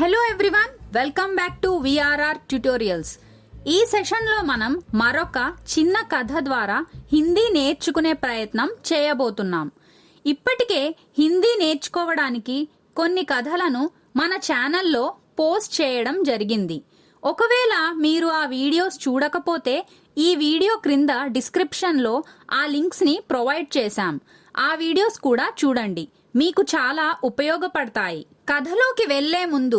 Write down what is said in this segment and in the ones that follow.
Hello everyone, welcome back to VRR tutorials. ఈ సెషన్లో మనం మరొక చిన్న కథ ద్వారా హిందీ నేర్చుకునే ప్రయత్నం చేయబోతున్నాం. ఇప్పటికే హిందీ నేర్చుకోవడానికి కొన్ని కథలను మన ఛానల్లో పోస్ట్ చేయడం జరిగింది. ఒకవేళ మీరు ఆ వీడియోస్ చూడకపోతే ఈ వీడియో క్రింద డిస్క్రిప్షన్లో ఆ లింక్స్ని ప్రొవైడ్ చేశాం. ఆ వీడియోస్ కూడా చూడండి, మీకు చాలా ఉపయోగపడతాయి. కథలోకి వెళ్లే ముందు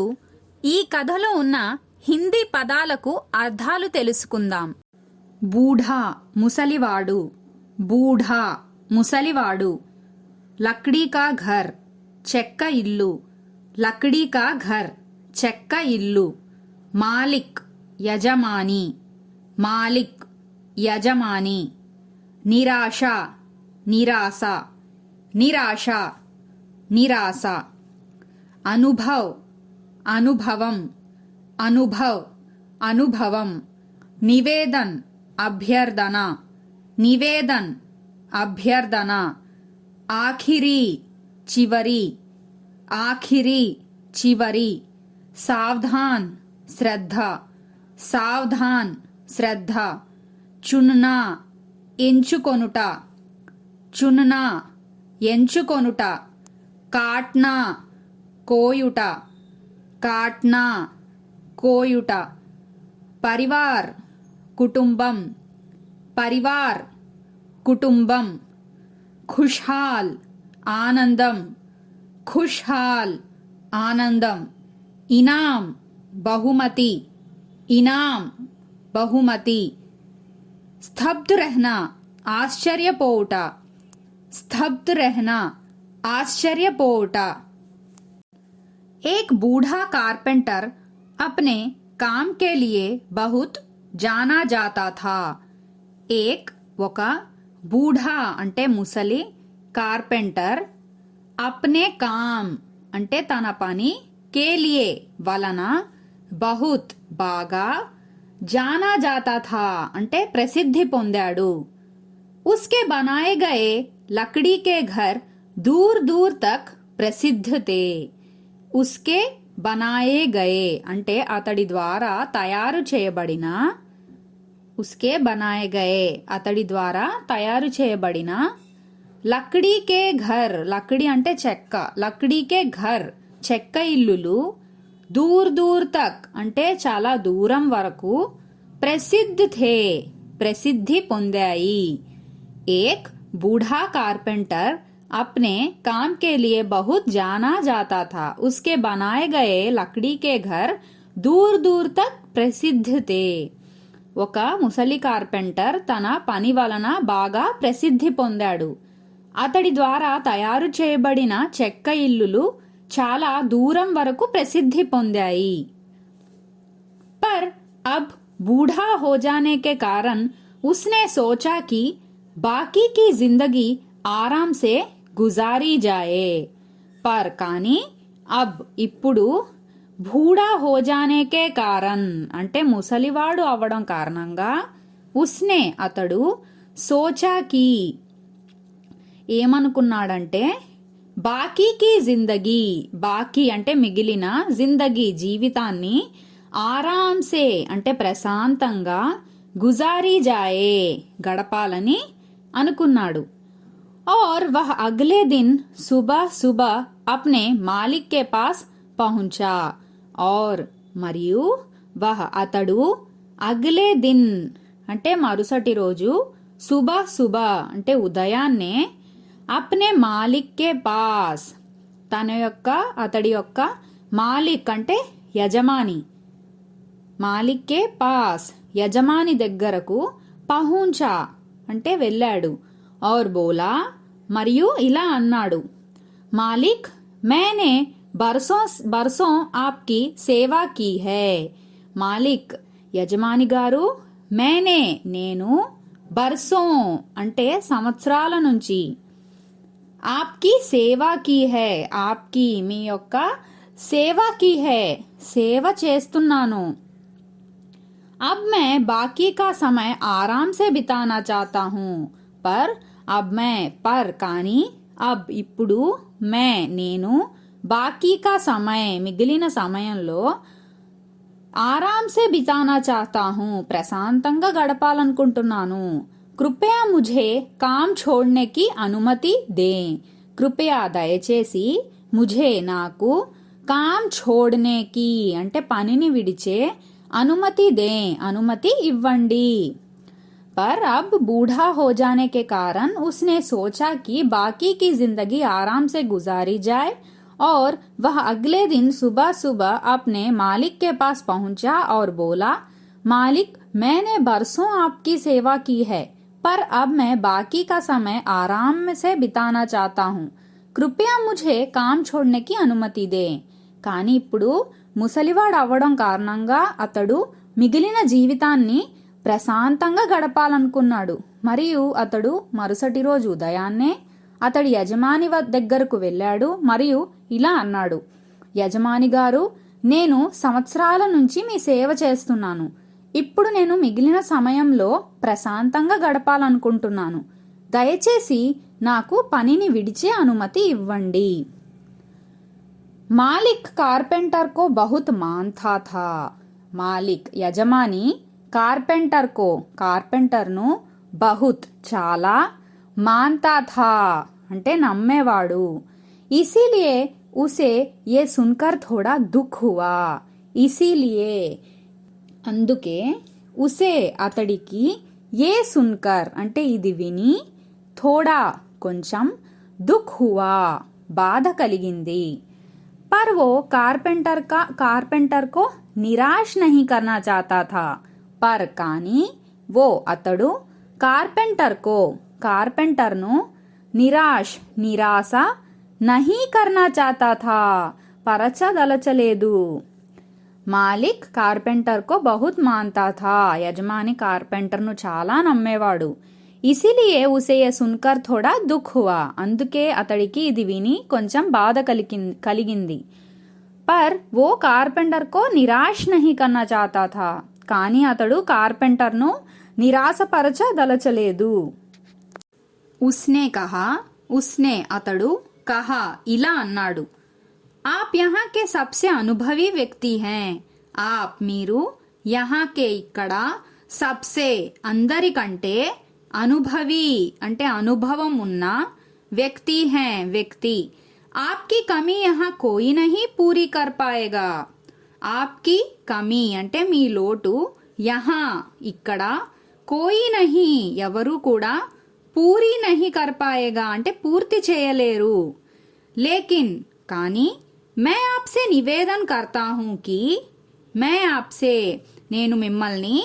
ఈ కథలో ఉన్న హిందీ పదాలకు అర్థాలు తెలుసుకుందాం. బూఢా ముసలివాడు, బూఢా ముసలివాడు. లక్డీ కా ఘర్ చెక్క ఇల్లు, లక్డీ కా ఘర్ చెక్క ఇల్లు. మాలిక్ యజమాని, మాలిక్ యజమాని. నిరాశ నిరాశ, నిరాశ నిరాశ. అనుభవ్ అనుభవం, అనుభవ్ అనుభవం. నివేదన్ అభ్యర్థన, నివేదన్ అభ్యర్థన. ఆఖిరీ చివరి, ఆఖిరీ చివరి. సావధాన్ శ్రద్ధ, సావధాన్ శ్రద్ధ. చున్నా ఎంచుకొనుట, చున్నా ఎంచుకొనుట. కాట్నా కోయుట, కాట్నా కోయుట. పరివార్ కుటుంబం, పరివార్ కుటుంబం. ఖుష్హాల్ ఆనందం, ఖుష్హాల్ ఆనందం. ఇనాం బహుమతి, ఇనాం బహుమతి. స్తబ్ద్ रहना ఆశ్చర్యపోవుట, स्तब्ध रहना आश्चर्यपोउटा. एक बूढ़ा कारपेंटर अपने काम के लिए बहुत जाना जाता था. एक ఒక బూఢా అంటే ముసలి, కార్పెంటర్ అప్నే కామ్ అంటే తన పని, కేలియే వలన, బహుత్ బాగా, జానా జాతా థా అంటే ప్రసిద్ధి పొందాడు. उसके बनाए गए लकड़ी के घर दूर दूर तक प्रसिद्ध थे. उसके बनाए गए అంటే అతడి ద్వారా తయారు చేయబడిన, उसके बनाए गए అతడి ద్వారా తయారు చేయబడిన. లక్డీ కే ఘర్ లక్డీ అంటే చెక్క, లక్డీ కే ఘర్ చెక్క ఇల్లులు. దూర్ దూర్ తక్ అంటే చాలా దూరం వరకు. ప్రసిద్ధ థే ప్రసిద్ధి పొందాయి. एक बूढ़ा कारपेंटर अपने काम के लिए बहुत जाना जाता था. उसके बनाए गए लकड़ी के घर दूर दूर तक प्रसिद्ध थे. ఒక ముసలి కార్పెంటర్ తన పని వలన బాగా ప్రసిద్ధి పొందాడు. అతడి ద్వారా తయారు చేయబడిన చెక్క ఇల్లులు చాలా దూరం వరకు ప్రసిద్ధి పొందాయి. पर अब बूढ़ा हो जाने के कारण उसने सोचा कि బాకీ की जिंदगी आराम से गुजारी जाए. पर కానీ అబ్ ఇప్పుడు, బూఢా హో జానే కే కారణ్ అంటే ముసలివాడు అవ్వడం కారణంగా, ఉస్నే అతడు, సోచాకి ఏమనుకున్నాడంటే, బాకీకి జిందగీ బాకీ అంటే మిగిలిన, జిందగీ జీవితాన్ని, ఆరాంసే అంటే ప్రశాంతంగా, గుజారీ జాయే గడపాలని అనుకున్నాడు. और वह अगले दिन सुबह सुबह अपने मालिक के पास पहुंचा. और మరియు वह అతడు, అగలే దిన్ అంటే మరుసటి రోజు, సుబహ్ సుబహ్ అంటే ఉదయాన్నే, అప్నే మాలిక్ కే పాస్ తన యొక్క అతడి యొక్క, మాలిక్ అంటే యజమాని, మాలిక్ కే పాస్ యజమాని దగ్గరకు, పహుంచా అంటే వెళ్ళాడు. ఔర్ బోలా మరియు ఇలా అన్నాడు, మాలిక్ मैंने బర్సోं आपकी సేవా కీ హై. మాలిక్ యజమాని గారు, मैंने నేను, బర్సోं అంటే సంవత్సరాల నుంచి, ఆప్కి సేవా కీ హై ఆప్కి మీ యొక్క, సేవా కీ హై సేవ చేస్తున్నాను. अब मैं बाकी का समय आराम से बिताना चाहता हूँ. पर अब मैं पर కానీ, అబ్ ఇప్పుడు, మే నేను, బాకీ కా సమయం మిగిలిన సమయంలో ఆరామ్ సే బితానా చాహతా హూ ప్రశాంతంగా గడపాలనుకుంటున్నాను. కృపయా ముఝే కామ్ ఛోడ్నే కి అనుమతి దే. కృపయా దయచేసి ముఝే నాకు కామ్ ఛోడ్నే కి అంటే పనిని విడిచే అనుమతి దే అనుమతి ఇవ్వండి. पर अब बूढ़ा हो जाने के कारण उसने सोचा कि बाकी की जिंदगी आराम से गुजारी जाए और वह अगले दिन सुबह सुबह अपने मालिक के पास पहुंचा और बोला, मालिक मैंने बरसों आपकी सेवा की है, पर अब मैं बाकी का समय आराम से बिताना चाहता हूँ. कृपया मुझे काम छोड़ने की अनुमति दे. కానీ ఇప్పుడు ముసలివాడు అవ్వడం కారణంగా అతడు మిగిలిన జీవితాన్ని ప్రశాంతంగా గడపాలనుకున్నాడు. మరియు అతడు మరుసటి రోజు ఉదయాన్నే అతడి యజమాని దగ్గరకు వెళ్ళాడు మరియు ఇలా అన్నాడు, యజమాని గారు, నేను సంవత్సరాల నుంచి మీ సేవ చేస్తున్నాను. ఇప్పుడు నేను మిగిలిన సమయంలో ప్రశాంతంగా గడపాలనుకుంటున్నాను. దయచేసి నాకు పనిని విడిచే అనుమతి ఇవ్వండి. మాలిక్ కార్పెంటర్ కో బహుత్ మాన్తా థా. మాలిక్ యజమాని కార్పెంటర్ కో కార్పెంటర్ను బహుత్ చాలా మాన్తా థా అంటే నమ్మేవాడు. ఇసిలియే ఉసే ఏ సున్కర్ థోడా దుఃఖ్ హువా. ఇసిలియే అందుకే ఉసే అతడికి ఏ సున్కర్ అంటే ఇది విని థోడా కొంచెం దుఃఖ్ హువా బాధ కలిగింది. पर वो कारपेंटर को निराश नहीं करना चाहता था. पर కానీ वो అతడు కార్పెంటర్ను నిరాశ నహీ కర్నా చాతా థా పరచదలచలేదు. మాలిక్ కార్పెంటర్ కో బహుత్ మాన్తా థా యజమాని కార్పెంటర్ను చాలా నమ్మేవాడు. ఇసిలియే ఉసే సున్కర్ థోడా దుఃఖ్ హువా అందుకే అతడికి ఇది విని కొంచెం బాధ కలిగింది. పర్ ఓ కార్పెంటర్ కో నిరాశ్ నహీ కన్నా చాతా థా కానీ అతడు కార్పెంటర్ను నిరాశపరచదలచలేదు. ఉస్నే అతడు కహా ఇలా అన్నాడు, ఆప్ యహా కే సబ్సే అనుభవీ వ్యక్తి హై. ఆప్ మీరు యహా కే ఇక్కడ సబ్సే అందరికంటే అనుభవి అంటే అనుభవం ఉన్న వ్యక్తి హై వ్యక్తి. ఆప్కి కమీ యహా కోయి నహీ పూరీ కర్ పాయేగా. ఆప్కి కమీ అంటే మీ లోటు యహా ఇక్కడ కోయి నహీ ఎవరు కూడా పూరీ నహీ కర్ పాయేగా అంటే పూర్తి చేయలేరు. లేకిన్ కానీ मै आपसे निवेदन करता हूँ कि मैं आपसे నేను మిమ్మల్ని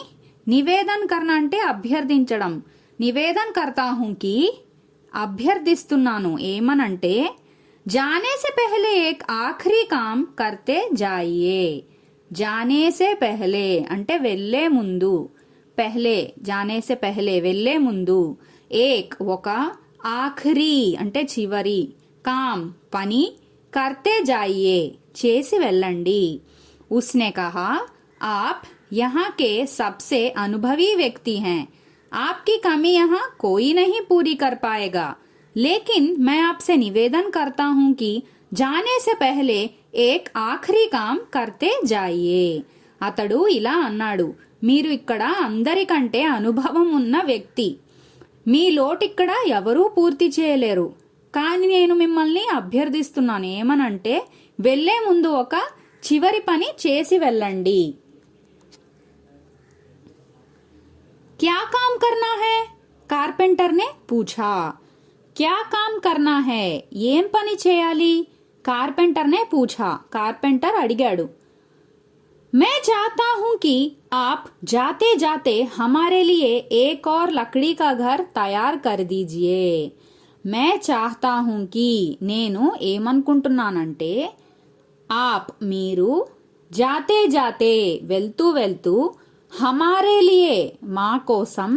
నివేదన్ కర్నా అంటే అభ్యర్థించడం. నివేదన్ కర్తా హూ కి అభ్యర్థిస్తున్నాను ఏమనంటే జానే సే పెహలే ఏక్ ఆఖరీ కామ్ కర్తే జాయియే. జానే సే పెహలే అంటే వెళ్ళే ముందు, పెహలే జానే సే పెహలే వెళ్ళే ముందు, ఏక్ ఒక, ఆఖరీ అంటే చివరి, కామ్ పని, కర్తే జాయియే చేసి వెళ్ళండి. ఉస్నే కహా ఆప్ यहाँ के सबसे अनुभवी व्यक्ति हैं. आपकी कमी यहाँ कोई नहीं पूरी कर पाएगा. लेकिन मैं आपसे निवेदन करता हूँ कि जाने से पहले एक आखिरी काम करते जाइए. అతడు ఇలా అన్నాడు, మీరు ఇక్కడ అందరికంటే అనుభవం ఉన్న వ్యక్తి. మీ లోటిక్కడ ఎవరూ పూర్తి చేయలేరు. కానీ నేను మిమ్మల్ని అభ్యర్థిస్తున్నాను ఏమనంటే వెళ్లే ముందు ఒక చివరి పని చేసి వెళ్ళండి. क्या काम करना है? कारपेंटर ने पूछा. क्या काम करना है? ఏం పని చేయాలి? कारपेंटर ने पूछा. कारपेंटर అడిగాడు. मैं चाहता हूँ कि आप जाते जाते हमारे लिए एक और लकड़ी का घर तैयार कर दीजिए. मैं चाहता हूँ कि నేను ఏమనుకుంటున్నానంటే आप మీరు जाते जाते వెళ్తూ వెళ్తూ హమారే లియే మా కోసం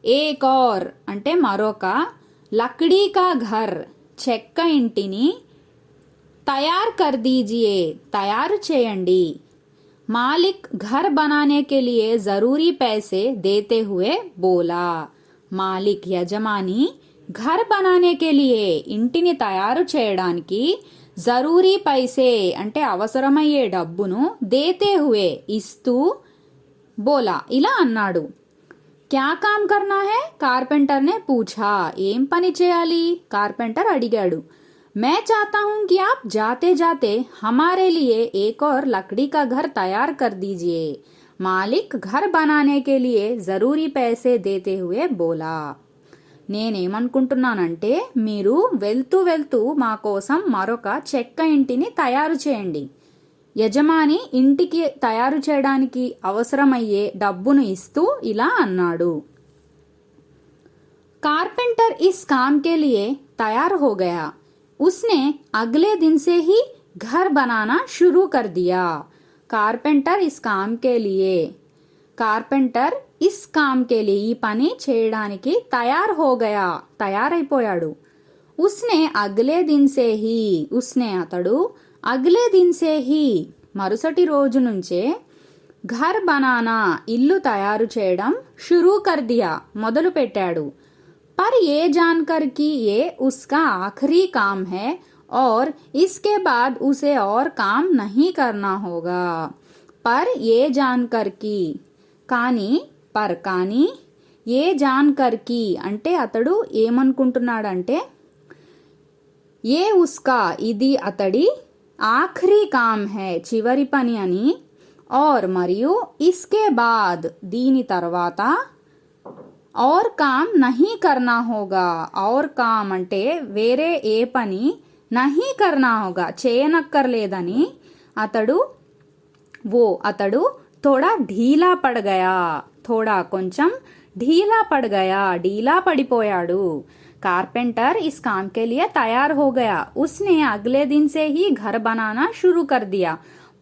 ఏక్ ఔర్ అంటే మరొక లక్డీ కా ఘర్ చెక్క ఇంటిని తయార్ కర్ దీజియే తయారు చేయండి. మాలిక్ ఘర్ బనానే కే లియే జరూరీ పైసే దేతే హుయే బోలా. మాలిక్ యజమాని ఘర్ బనానే కే లియే ఇంటిని తయారు చేయడానికి జరూరీ పైసే అంటే అవసరమయ్యే డబ్బును దేతే హుయే ఇస్తూ బోలా ఇలా అన్నాడు. క్యా కామ్ కర్నా హై కార్పెంటర్ నే పూఛా ఏం పని చేయాలి కార్పెంటర్ అడిగాడు. मैं चाहता हूं कि आप जाते जाते हमारे लिए एक और लकड़ी का घर तैयार कर दीजिए. मालिक घर बनाने के लिए जरूरी पैसे देते हुए बोला. నేనేమనుకుంటున్నానంటే మీరు వెళ్తూ వెళ్తూ మా కోసం మరొక చెక్క ఇంటిని తయారు చేయండి. యజమాని ఇంటికి తయారు చేయడానికి అవసరమయ్యే డబ్బును ఇస్తూ ఇలా అన్నాడు. कारपेंटर इस काम के लिए तैयार हो गया. उसने अगले दिन से ही घर बनाना शुरू कर दिया. कारपेंटर इस काम के लिए కార్పెంటర్ ఇస్ కామ్ కే లియే ఈ పని చేయడానికి తయార్ హో గయా తయారైపోయాడు. ఉస్నే అగ్లే దిన్ సే హీ ఉస్నే అతడు అగ్లే దిన్ సే హీ మరుసటి రోజు నుంచే ఘర్ బనానా ఇల్లు తయారు చేయడం షురూ కర్ దియా మొదలు పెట్టాడు. पर ये जानकर कि ये उसका आखिरी काम है और इसके बाद उसे और काम नहीं करना होगा. पर ये जानकर कि కానీ పర్ కానీ ఏ జాన్కర్ కి అంటే అతడు ఏమనుకుంటున్నాడంటే ఏ ఉస్కా ఇది అతడి ఆఖరి కామ్ హై చివరి పని అని और మరియు ఇస్కే బాద్ దీని తర్వాత और काम नहीं करना होगा और काम అంటే వేరే ఏ పని नहीं करना होगा చేయనక్కర్లేదని అతడు थोड़ा ढीला पड़ गया थोड़ा కొంచెం ढीला पड़ गया ढीला पड़िपोयाडू. कारपेंटर इस काम के लिए तैयार हो गया. उसने अगले दिन से ही घर बनाना शुरू कर दिया.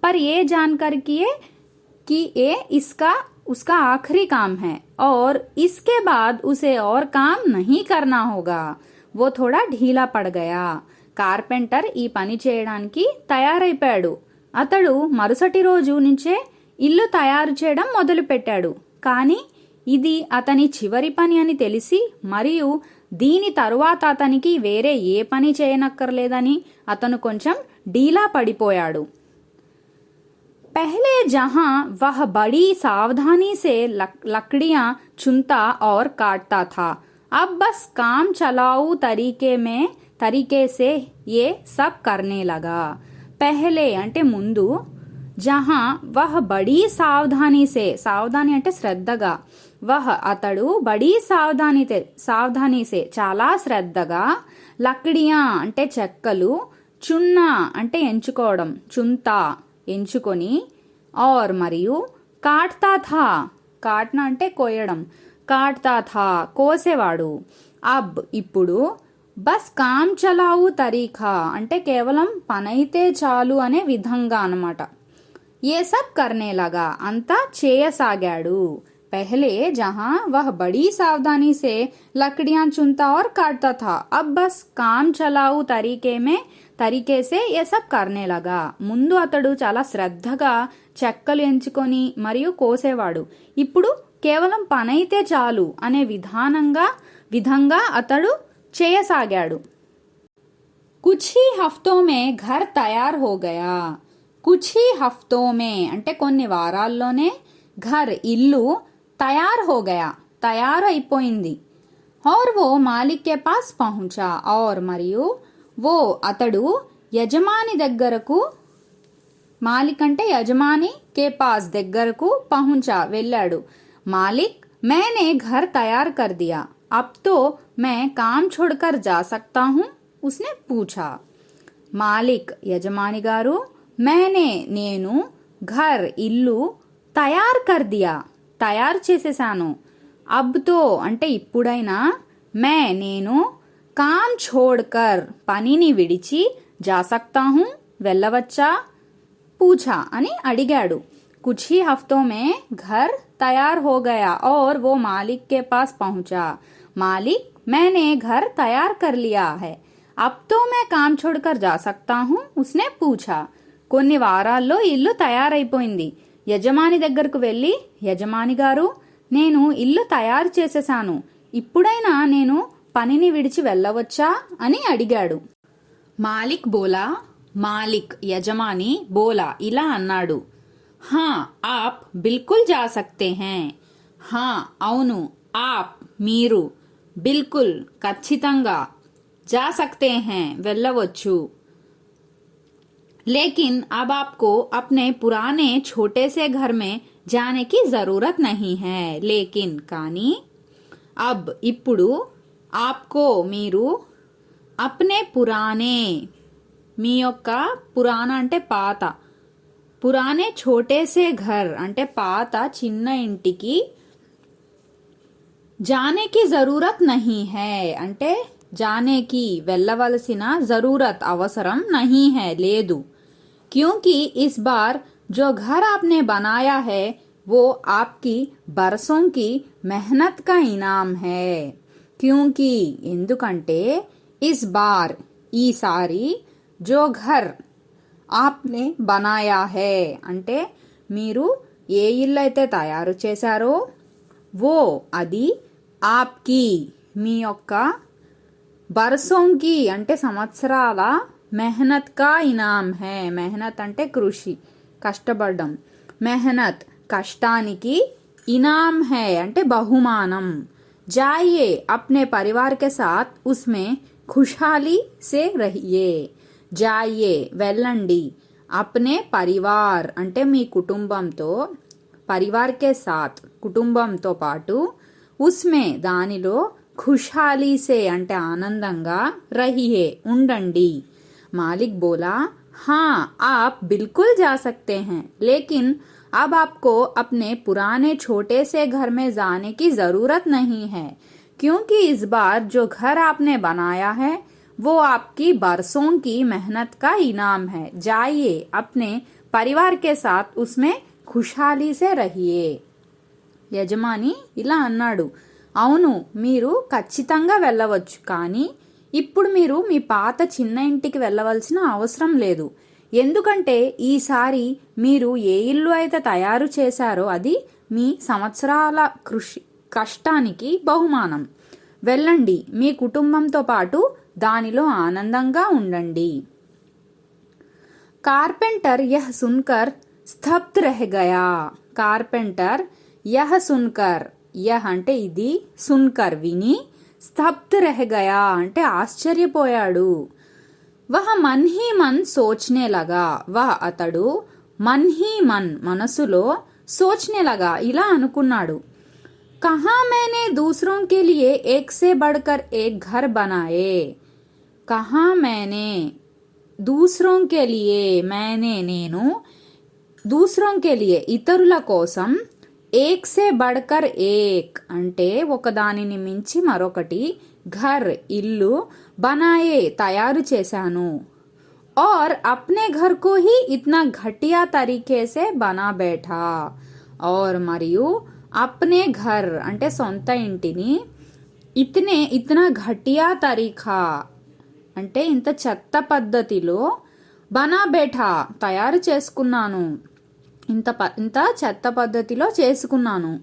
पर ये जानकर कि ये उसका आखिरी काम है और इसके बाद उसे और काम नहीं करना होगा. वो थोड़ा ढीला पड़ गया. కార్పెంటర్ ఈ పని చేయడానికి తయారైపోయాడు. అతడు మరుసటి రోజు నుంచే ఇల్లు తయారు చేయడం మొదలుపెట్టాడు. కానీ ఇది అతని చివరి పని అని తెలిసి మరియు దీని తరువాత అతనికి వేరే ఏ పని చేయనక్కర్లేదని అతను కొంచెం డీలా పడిపోయాడు. पहले जहां वह बड़ी सावधानी से लकड़ियां चुनता और काटता था, अब बस काम चलाऊ तरीके से ये सब करने लगा. पहले అంటే ముందు జహా వహ్ బడీ సావధాని అంటే శ్రద్ధగా వహ్ అతడు బడీ సావధానీసే చాలా శ్రద్ధగా లక్డియా అంటే చెక్కలు చున్నా అంటే ఎంచుకోవడం చుంతా ఎంచుకొని और మరియు కాట్తా థా కాట్నా అంటే కోయడం కాట్తా థా కోసేవాడు. అబ్ ఇప్పుడు బస్ కామ్ చలావు తరీఖా అంటే కేవలం పనైతే చాలు అనే విధంగా అన్నమాట. ये सब करने लगा अंता చేయసాగాడు. पहले जहां वह बड़ी सावधानी से लकड़ियां चुनता और काटता था, अब बस काम चलाऊ तरीके से ये सब करने लगा. ముందు అతడు చాలా శ్రద్ధగా చెక్కలు ఎంచుకొని మరియు కోసేవాడు. ఇప్పుడు కేవలం పనైతే చాలు అనే విధంగా అతడు చేయసాగాడు. कुछ ही हफ्तों में घर तैयार हो गया. कुछ ही हफ्तों में అంటే కొన్ని వారాల్లోనే ఘర్ ఇల్లు తయార్ హో గయా తయారైపోయింది. और वो मालिक के पास पहुंचा और మరియు वो అతడు యజమాని దగ్గరకు మాలిక్ అంటే యజమాని కే పాస్ దగ్గరకు పహుంచా వెళ్ళాడు. మాలిక్ मैंने घर तैयार कर दिया, अब तो मैं काम छोड़कर जा सकता हूँ उसने पूछा. మాలిక్ యజమాని గారు నేను ఘర్ ఇల్లు తయార్ కర్ దియా తయారు చేసేసాను. అబ్తో అంటే ఇప్పుడైనా నేను కామ్ ఛోడ్కర్ పనిని విడిచి జా సక్తా హూ వెళ్ళవచ్చా పూఛా అని అడిగాడు. కుछ ही हफ्तों में घर तैयार हो गया और वो मालिक के पास पहुंचा. मालिक मैंने घर तैयार कर लिया है, अब तो मैं काम छोड़कर जा सकता हूँ उसने पूछा. కొన్ని వారాల్లో ఇల్లు తయారైపోయింది. యజమాని దగ్గరకు వెళ్ళి యజమాని గారు నేను ఇల్లు తయారు చేసేసాను, ఇప్పుడైనా నేను పనిని విడిచి వెళ్ళవచ్చా అని అడిగాడు. మాలిక్ బోలా మాలిక్ యజమాని బోలా ఇలా అన్నాడు. హా ఆప్ బిల్కుల్ జా సక్తే హై. హా అవును, ఆప్ మీరు, బిల్కుల్ ఖచ్చితంగా, जा सकते हैं వెళ్ళవచ్చు. लेकिन अब आपको अपने पुराने छोटे से घर में जाने की जरूरत नहीं है. लेकिन కానీ अब ఇప్పుడు आपको మీరు अपने पुराने మీ యొక్క పురాణ అంటే పాత, పురానే ఛోటే సే ఘర్ అంటే పాత చిన్న ఇంటికి జానేకి జరూరత్ నహీ హై అంటే జానేకి వెళ్ళవలసిన జరూరత్ అవసరం నహీ హై లేదు. क्योंकि इस बार जो घर आपने बनाया है वो आपकी बरसों की मेहनत का इनाम है. क्योंकि ఎందుకంటే इस बार ఈసారి जो घर आपने बनाया है అంటే మీరు ఏ ఇల్లు అయితే తయారు చేశారో वो అది ఆప్కి మీ యొక్క బర్సోంకి అంటే సంవత్సరాల మెహనత్ కా ఇనామ్ హై. మెహనత్ అంటే కృషి, కష్టపడడం. మెహనత్ కష్టానికి, ఇనామ్ హై అంటే బహుమానం. जाइए अपने परिवार के साथ उसमें खुशहाली से रहिए. जाइए వెళ్ళండి, अपने परिवार అంటే మీ కుటుంబంతో, పరివార్ కే సాత్ కుటుంబంతో పాటు, ఉస్మే దానిలో, ఖుషహాలీ సే అంటే ఆనందంగా, రహియే ఉండండి. मालिक बोला, हाँ आप बिल्कुल जा सकते हैं, लेकिन अब आपको अपने पुराने छोटे से घर में जाने की जरूरत नहीं है. क्योंकि इस बार जो घर आपने बनाया है वो आपकी बरसों की मेहनत का इनाम है. जाइए अपने परिवार के साथ उसमें खुशहाली से रहिए. యజమాని ఇలా అన్నాడు. అవును, మీరు ఖచ్చితంగా వెళ్ళవచ్చు, కానీ ఇప్పుడు మీరు మీ పాత చిన్న ఇంటికి వెళ్ళవలసిన అవసరం లేదు. ఎందుకంటే ఈసారి మీరు ఏ ఇల్లు అయితే తయారు చేశారో అది మీ సంవత్సరాల కష్టానికి బహుమానం. వెళ్ళండి, మీ కుటుంబంతో పాటు దానిలో ఆనందంగా ఉండండి. कारपेंटर यह सुनकर स्तब्ध रह गया. कारपेंटर यह सुनकर, यह అంటే ఇది, సున్కర్ విని, స్తబ్ద్ రహ గయా అంటే ఆశ్చర్యపోయాడు. వహ మన్ హీ మన్ సోచ్నే లగా. వహ అతడు, మన్ హీ మన్ మనసులో, సోచ్నే లగా ఇలా అనుకున్నాడు. కహా मैंने दूसरों के लिए एक से बढ़कर एक घर बनाए. కహా मैंने दूसरों के लिए, मैंने నేను, दूसरों के लिए ఇతరుల కోసం, ఏక్ సే బడ్కర్ ఏక్ అంటే ఒకదానిని మించి మరొకటి, ఘర్ ఇల్లు, బనాయే తయారు చేశాను. और अपने घर को ही इतना घटिया तरीके से बना बैठा. और మరియు अपने घर అంటే సొంత ఇంటిని, ఇతనా ఘటియా తరీఖా అంటే ఇంత చెత్త పద్ధతిలో, బనా బేఠా తయారు చేసుకున్నాను, ఇంత చెత్త పద్ధతిలో చేసుకున్నాను.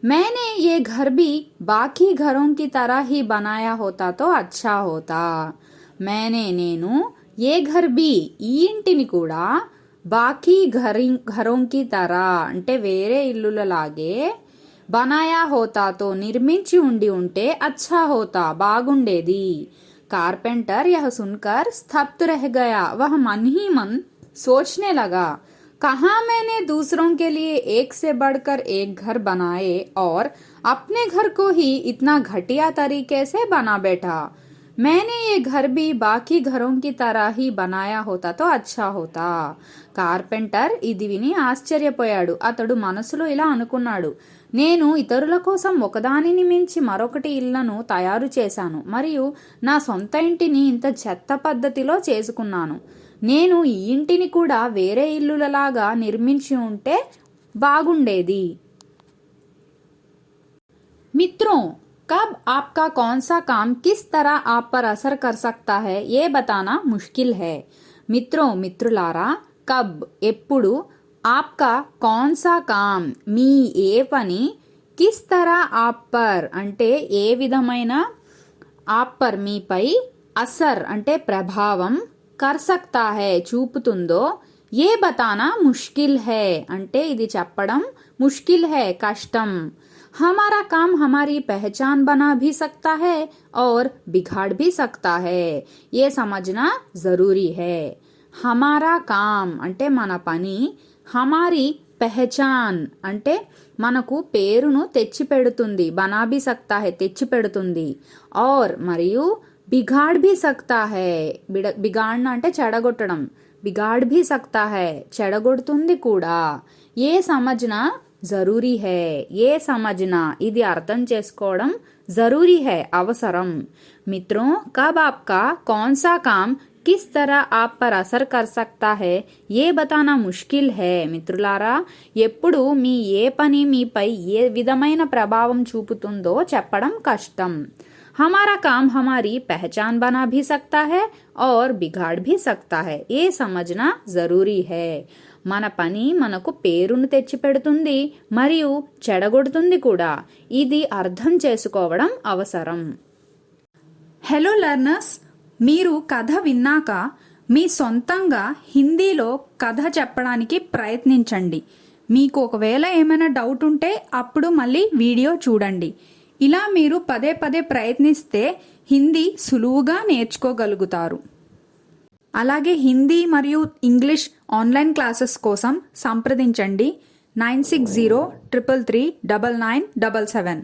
मैंने ये घर भी बाकी घरों की तरह ही बनाया होता तो अच्छा होता. मैंने నేను, ఏ ఘర్ బి ఈ ఇంటిని కూడా, బాకీ ఘరోం కి తరా అంటే వేరే ఇల్లులలాగే, బనాయా హోతాతో నిర్మించి ఉంటే, అచ్చా హోతా బాగుండేది. कारपेंटर यह सुनकर स्तब्ध रह गया. वह मन ही मन सोचने लगा, कहाँ मैंने दूसरों के लिए एक से बढ़कर एक घर बनाए और अपने घर को ही इतना घटिया तरीके से बना बैठा. मैंने ये घर भी बाकी घरों की तरह ही बनाया होता तो अच्छा होता. కార్పెంటర్ ఇది విని ఆశ్చర్యపోయాడు. అతడు మనసులో ఇలా అనుకున్నాడు, నేను ఇతరుల కోసం ఒకదానిని మించి మరొకటి ఇళ్లను తయారు చేశాను, మరియు నా సొంత ఇంటిని ఇంత చెత్త పద్ధతిలో చేసుకున్నాను. నేను ఈ ఇంటిని కూడా వేరే ఇల్లులలాగా నిర్మించి ఉంటే బాగుండేది. मित्रों, कब आपका कौन सा काम किस तरह आप पर असर कर सकता है ये बताना मुश्किल है. मित्रों మిత్రులారా, కబ్ ఎప్పుడు, ఆప్కా కౌన్ సా కామ్ మీ ఏ పని, కిస్ తరా ఆప్ పర్ అంటే ఏ విధమైన, ఆప్ పర్ మీపై, అసర్ అంటే ప్రభావం, कर सकता है చూపుతుందో ये बताना मुश्किल है అంటే ఇది చెప్పడం मुश्किल है కష్టం. हमारा काम हमारी पहचान बना भी सकता है और बिगाड़ भी सकता है. ये समझना जरूरी है. हमारा काम అంటే మన పని, हमारी पहचान అంటే మనకు పేరును తెచ్చిపెడుతుంది, బనా భీ సక్తా హై తెచ్చిపెడుతుంది, और మరియు బిగాడ్ భీ సక్తా హై బిగాడ్న అంటే చెడగొట్టడం, బిగాడ్ భీ సక్తా హై చెడగొడుతుంది కూడా. ఏ సమజ్నా జరూరీ హై, ఏ సమజ్నా ఇది అర్థం చేసుకోవడం జరూరీ హై అవసరం. మిత్రోं कब आपका कौन सा काम किस तरह आप पर असर कर सकता है ये बताना मुश्किल है. మిత్రులారా, ఎప్పుడు మీ ఏ పని మీపై ఏ విధమైన ప్రభావం చూపుతుందో చెప్పడం కష్టం. हमारा काम हमारी पहचान बना भी सकता है और बिगाड़ भी सकता है. ये समझना जरूरी है. మన పని మనకు పేరును తెచ్చిపెడుతుంది మరియు చెడగొడుతుంది కూడా. ఇది అర్థం చేసుకోవడం అవసరం. హలో లెర్నర్స్, మీరు కథ విన్నాక మీ సొంతంగా హిందీలో కథ చెప్పడానికి ప్రయత్నించండి. మీకు ఒకవేళ ఏమైనా డౌట్ ఉంటే అప్పుడు మళ్ళీ వీడియో చూడండి. ఇలా మీరు పదే పదే ప్రయత్నిస్తే హిందీ సులువుగా నేర్చుకోగలుగుతారు. అలాగే హిందీ మరియు ఇంగ్లీష్ ఆన్లైన్ క్లాసెస్ కోసం సంప్రదించండి 9603339977.